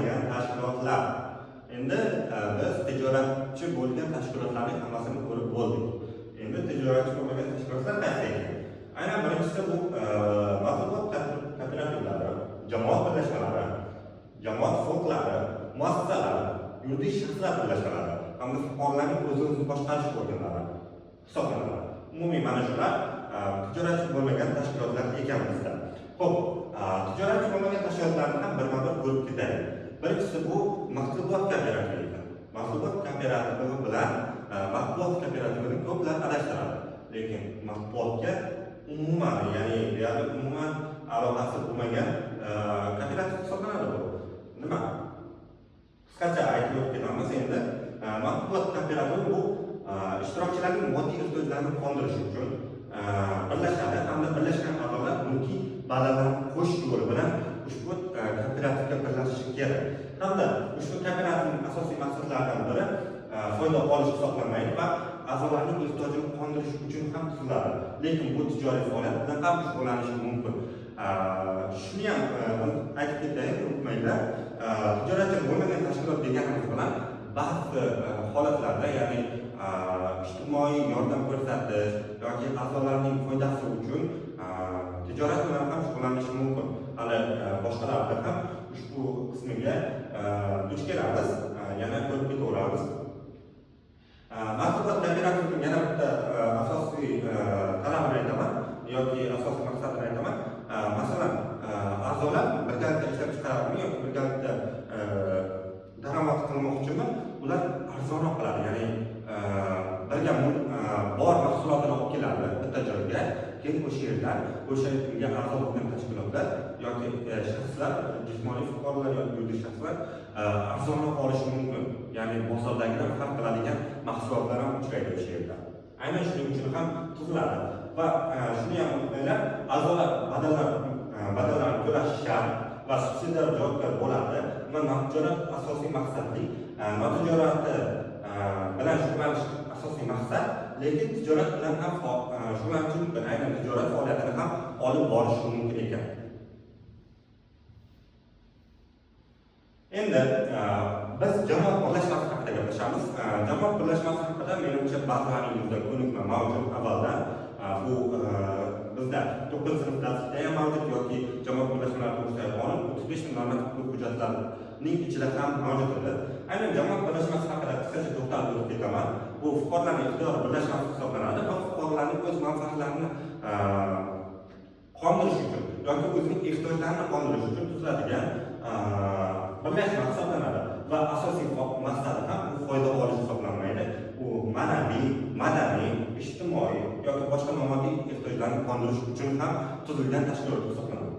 bo'lmagan tashkilotlar. Endi biz tijoratchi bo'lgan tashkilotlarning hammasini ko'rib bo'ldik. Endi tijoratchi bo'lmagan tashkilotlar qaysi ekan? Aynan birinchisi bu matbuot kooperativlari, jamoat birlashmalari, jamoat fondlari, muassasalari, yuridik shaxslar birlashmalari hamda fuqarolarning o'zini boshqarish organlari hisoblanadi. Umumiy mana shular tijoratchi bo'lmagan tashkilotlar ekan bizda. Xo'p, tijoratchi bo'lmagan tashkilotlarni ham birma-bir ko'rib ketaylik. Birinchisi bu mahsulot kooperativi ekan. Mahsulot kooperativi bilan matbuot kooperativini ko'plar adashtiradi. Lekin matbuotga umuman, ya'ni deyarli umuman aloqasi bo'lmagan kooperativ hisoblanadi bu. Nima? Qisqacha aytib o'tib ketamiz endi. Matbuot kooperativi bu ishtirokchilarning moddiy ehtiyojlarini qondirish uchun birlashadi hamda birlashgan a'zolar mulkiy balalarni qo'shish yo'li bilan ushbu kooperativga birlashishi kerak. Hamda ushbu kooperativning asosiy maqsadlaridan biri foyda olish hisoblanmaydi va a'zolarning ehtiyojini qondirish uchun ham tuziladi. Lekin bu tijoriy faoliyat bilan ham shug'ullanishi mumkin. Shuni ham aytib ketaylik, unutmanglar. Tijoratchi bo'lmagan tashkilot deganimiz bilan ba'zi holatlarda, ya'ni ijtimoiy yordam ko'rsatish yoki a'zolarning foydasi uchun tijorat bilan ham shug'ullanishi mumkin. Hali boshqalarda ham ushbu qismiga duch kelamiz, yana ko'rib ketaveramiz. Matbuot kooperativning yana bitta asosiy talabini aytaman yoki asosiy maqsadini aytaman. Masalan, a'zolar birgalikda ishlab chiqaradimi yoki birgalikda daromad qilmoqchimi? Ular arzonroq qiladi, ya'ni birga bor mahsulotini olib keladi bitta joyga, keyin o'sha yerdan o'shaga a'zo bo'lgan tashkilotlar yoki shaxslar, jismoniy fuqarolar yoki yuridik shaxslar arzonroq olishi mumkin. Ya'ni bozordagidan farq qiladigan mahsulotlar ham uchraydi o'sha yerda. Aynan shuning uchun ham tuziladi va shuni ham unutmanglar, a'zolar badallarni to'lashi shart va subsidiar javobgar bo'ladi. Notijorat asosiy maqsadli, notijoratni bilan shug'ullanish asosiy maqsad, lekin tijorat bilan ham shug'ullanishi mumkin. Aynan tijorat faoliyatini ham olib borishi mumkin ekan. Endi biz jamoat birlashmasi haqida gaplashamiz. Jamoat birlashmasi haqida menimcha ba'zilaringizda ko'nikma mavjud avvaldan. Bu bizda 9-sinf darsda ham mavjud yoki jamoat birlashmalari to'g'risidagi qonun 35 ming normativ hujjatlarning ichida ham mavjud edi. Aynan jamoat birlashmasi haqida qisqacha to'xtalib o'tib ketaman. Bu fuqarolarning ixtiyori birlashmasi hisoblanadi va fuqarolarning o'z manfaatlarini qondirish uchun yoki o'zining ehtiyojlarini qondirish uchun tuziladigan birlashma hisoblanadi va asosiy maqsadi ham bu foyda olish hisoblanmaydi. U ma'naviy, madaniy, ijtimoiy yoki boshqa moddiy ehtiyojlarni qondirish uchun ham tuzilgan tashkilot hisoblanadi.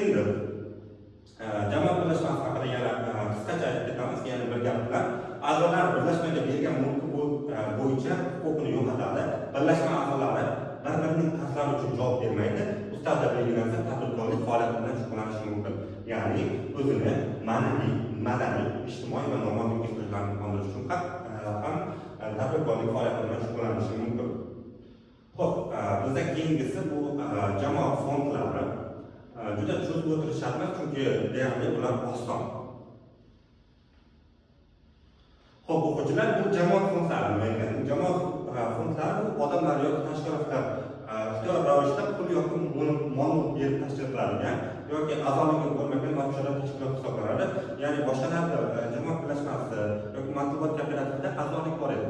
Endi jamoat birlashmasi haqida yana qisqacha aytib ketamiz. Yana bir gap bilan a'zolar birlashmaga bergan mulki bo'yicha huquqini yo'qotadi. Birlashma a'zolari bir-birining qarzlari uchun javob bermaydi. Ustavda belgilansa tadbirkorlik faoliyati bilan shug'ullanishi mumkin. Ya'ni o'zini ma'naviy, madaniy, ijtimoiy va normativ ehtiyojlarini qondirish uchun ham tadbirkorlik faoliyati bilan shug'ullanishi mumkin. Xo'p, bizda keyingisi bu jamoat fondlari. Juda cho'zib o'tirishamiz, chunki deyarli ular oson. Xo'p, o'quvchilar, bu jamoat fondlari nima ekan? Jamoat fondlari bu odamlar yoki tashkilotlar ixtiyor ravishda pul yoki mol berib tashkil qiladigan yoki a'zoligi bo'lmagan notijorat tashkilot hisoblanadi. Ya'ni boshqalarda jamoat birlashmasi yoki matbuot kooperativida a'zolik bor edi.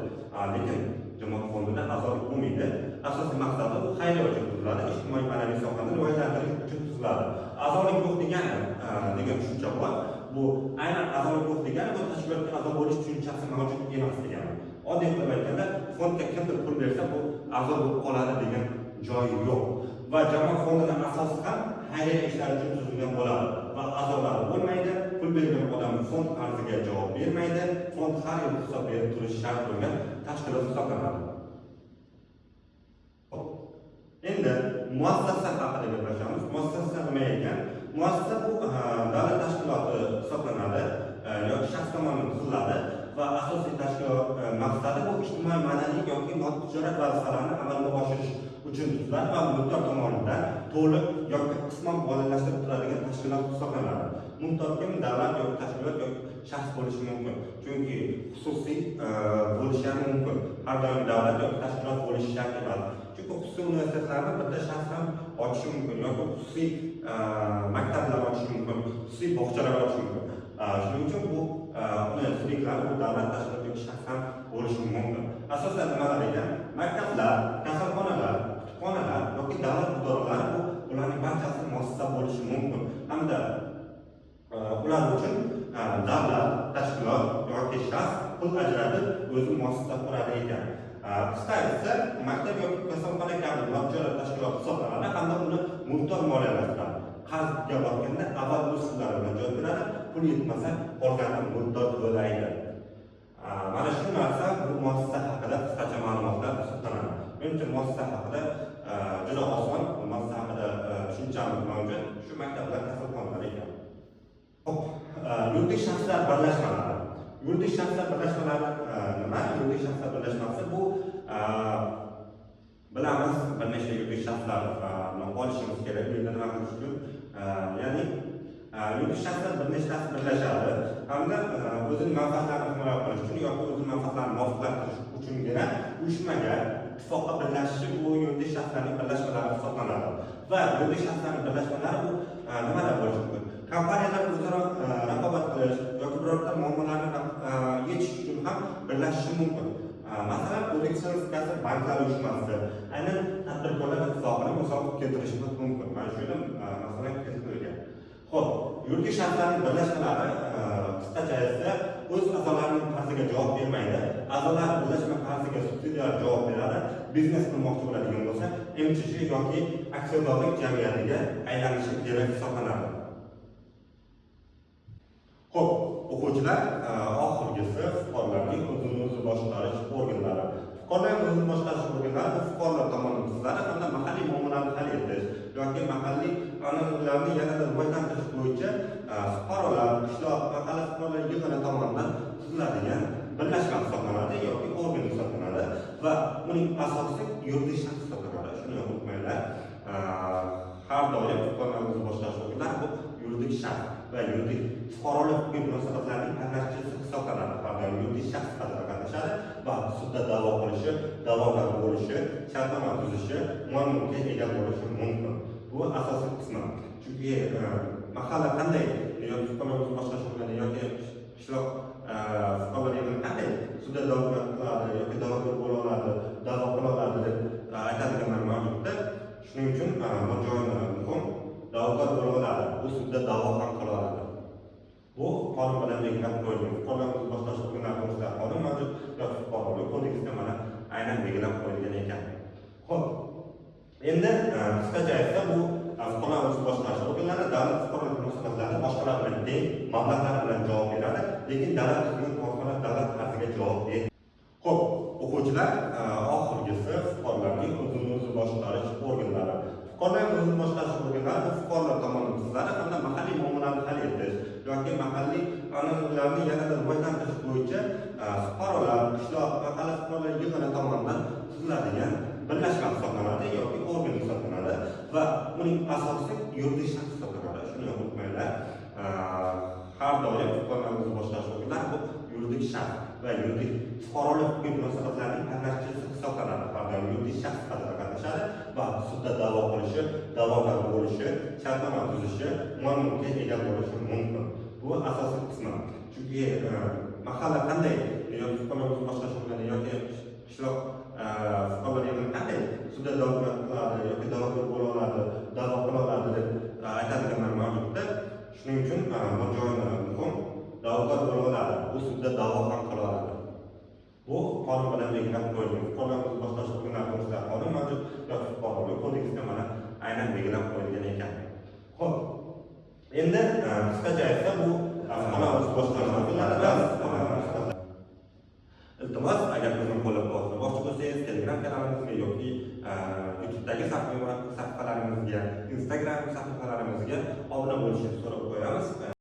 Lekin jamoat fondida a'zolik bo'lmaydi. Asosiy maqsadi u xayriya uchun tuziladi, ijtimoiy ma'naviy sohani rivojlantirish uchun tuziladi. A'zolik yo'q degani degan tushuncha bor. Bu aynan a'zolik yo'q degani bu tashkilotga a'zo bo'lish tushunchasi mavjud emas degani. Oddiy qilib aytganda, fondga kimdir pul bersa, bu a'zo bo'lib qoladi degan joyi yo'q. Va jamoat fondining asosi ham xayriya ishlari uchun tuzilgan bo'ladi. Va a'zolari bo'lmaydi, pul bergan odam fond qarziga javob bermaydi, fond har yil hisob berib turishi shart bo'lgan tashkilot hisoblanadi. Endi muassasa haqida gaplashamiz. Muassasa nima ekan? Muassasa bu davlat tashkiloti hisoblanadi yoki shaxs tomonidan tuziladi va asosiy tashkilot maqsadi bu ijtimoiy, ma'naviy yoki notijorat vazifalarini amalga oshirish uchun tuziladi va mulkdor tomonidan to'liq yoki qisman moliyalashtirib turadigan tashkilot hisoblanadi. Mulkdor kim? Davlat yoki bir tashkilot yoki shaxs bo'lishi mumkin. Chunki xususiy bo'lishi ham mumkin. Har doim davlat yoki tashkilot bo'lishi shart emas. Chunki xususiy universitetlarni bitta shaxs ham ochishi mumkin yoki xususiy maktablar ochishi mumkin, xususiy bog'chalar ochishi mumkin. Shuning uchun bu subyektlar bu davlat tashkiloti yoki shaxs ham bo'lishi mumkin. Asosan nimalar ekan? Maktablar, kasalxonalar, kutubxonalar yoki davlat idoralari bu ularning barchasi muassasa bo'lishi mumkin. Hamda ular uchun davlat, tashkilot yoki shaxs pul ajratib o'zi muassasa quradi ekan. Qisqasi esa maktab yoki kasalxona kabi nojo'ya tashkilot hisoblanadi hamda uni mulkdor moliyalashtiradi. Qarzga borganda avval o'z pullari bilan joy beradi, pul yetmasa qolganini mulkdor to'laydi. Mana shu narsa bu muassasa haqida qisqacha ma'lumotlar hisoblanadi. Menimcha muassasa haqida juda oson, muassasa haqida tushunchamiz mavjud. Shu maktablar, kasalxonalar ekan. Xo'p, yuridik shaxslar birlashmalari. Yuridik shaxslar birlashmalari nima? Yuridik shaxslar birlashmasi bu bilamiz bir nechta yuridik shaxslarni olishimiz kerak. Bu yerda nima qilish uchun? Ya'ni yuridik shaxslar bir nechtasi birlashadi hamda o'zining manfaatlarini himoya qilish uchun yoki o'zining manfaatlarini muvofiqlashtirish uchungina uyushmaga, ittifoqqa birlashishi bu yuridik shaxslarning birlashmalari hisoblanadi. Va yuridik shaxslarning birlashmalari bu nimalar bo'lishi mumkin? Kompaniyalar o'zaro raqobat qilish yoki birorta muammolarni yechish uchun ham birlashishi mumkin. Masalan, O'zbekiston Respublikasi banklar uyushmasi aynan tadbirkorlar ittifoqini misol keltirishimiz mumkin. Mana shu yerda masalan keltirilgan. Xo'p, yuridik shaxslarning birlashmalari qisqacha esa o'z a'zolarining qarziga javob bermaydi. A'zolar birlashma qarziga subsidiar javob beradi. Biznes qilmoqchi bo'ladigan bo'lsa, MCH yoki aksiyadorlik jamiyatiga aylanishi kerak hisoblanadi. Xo'p, o'quvchilar, oxirgisi fuqarolarning o'zini o'zi boshqarish organlari. Fuqarolarning o'zini boshqarish organlari bu fuqarolar tomonidan tuziladi hamda mahalliy muammolarni hal etish yoki mahalliy qonunlarni yanada rivojlantirish bo'yicha fuqarolar, qishloq, mahalla fuqarolar yig'ini tomonidan tuziladigan birlashma hisoblanadi yoki organ hisoblanadi va uning asosiy yuridik shaxs hisoblanadi. Shuni unutmanglar. Har doim fuqarolarning o'zini boshqarish organlari bu yuridik shaxs va yuridik fuqarolik munosabatlarining qatnashchisi hisoblanadi. Har doim yuridik shaxs sifatida qatnashadi va sudda da'vo qilishi, da'vogar bo'lishi, shartnoma tuzishi, mol-mulkka ega bo'lishi mumkin. Bu asosiy qismi. Chunki mahalla qanday yoki fuqarolik boshqarish organi yoki qishloq fuqarolar qanday sudda da'vo qiladi yoki da'vogar bo'la oladi, da'vo qila oladi deb aytadiganlar mavjudda. Shuning uchun bu joyni muhim da'vogar bo'la oladi, bu sudda da'vo ham qila oladi. Bu qonun bilan belgilab qo'yilgan. Fuqarolik boshqarish organlari to'g'risida qonun mavjud yoki fuqarolik kodeksida mana aynan belgilab qo'yilgan ekan. Xo'p, endi qisqacha aytsa bu fuqarolik boshqarish organlari davlat fuqarolik munosabatlarini boshqalar bilan teng mablag'lar bilan javob beradi, lekin davlat xizmat korxonalari davlat qarziga javob beradi. Xo'p, o'quvchilar, oxirgisi fuqarolarning o'zini o'zi boshqarish organlari. Fuqarolarning o'zini boshqarish organlari bu fuqarolar tomonidan tuziladi hamda mahalliy muammolarni hal etish yoki mahalliy qonunlarni yanada rivojlantirish bo'yicha fuqarolar, qishloq, mahalla fuqarolar yig'ini tomonidan tuziladigan birlashma hisoblanadi yoki organ hisoblanadi va uning asosiy yuridik shaxs hisoblanadi. Shuni unutmanglar. Har doim fuqarolarning o'zini boshqarish organlari bu yuridik shaxs va yuridik fuqarolik munosabatlarining qatnashchisi hisoblanadi. Har doim yuridik shaxs sifatida qatnashadi va sudda da'vo qilishi, da'vogar bo'lishi, shartnoma tuzishi, mol-mulkka ega bo'lishi mumkin. Bu asosiy qismi. Chunki mahalla qanday yoki fuqarolik boshqarish organi yoki qishloq fuqarolar qanday sudda da'vo qiladi yoki da'vogar bo'la oladi, da'vo qila oladi deb aytadiganlar mavjudda. Shuning uchun bu joyni muhim da'vogar bo'la oladi, bu sudda da'vo ham qila oladi. Bu qonun bilan belgilab qo'yilgan. Fuqarolik boshqarish organlari to'g'risida qonun mavjud yoki fuqarolik kodeksida mana aynan belgilab qo'yilgan ekan. Xo'p, endi qisqacha aytsa bu fuqarolik boshqarish organlari iltimos, agar bizni qo'llab-quvvatlamoqchi bo'lsangiz, Telegram kanalimizga yoki YouTube'dagi sahifalarimizga, Instagram sahifalarimizga obuna bo'lishingizni so'rab qo'yamiz.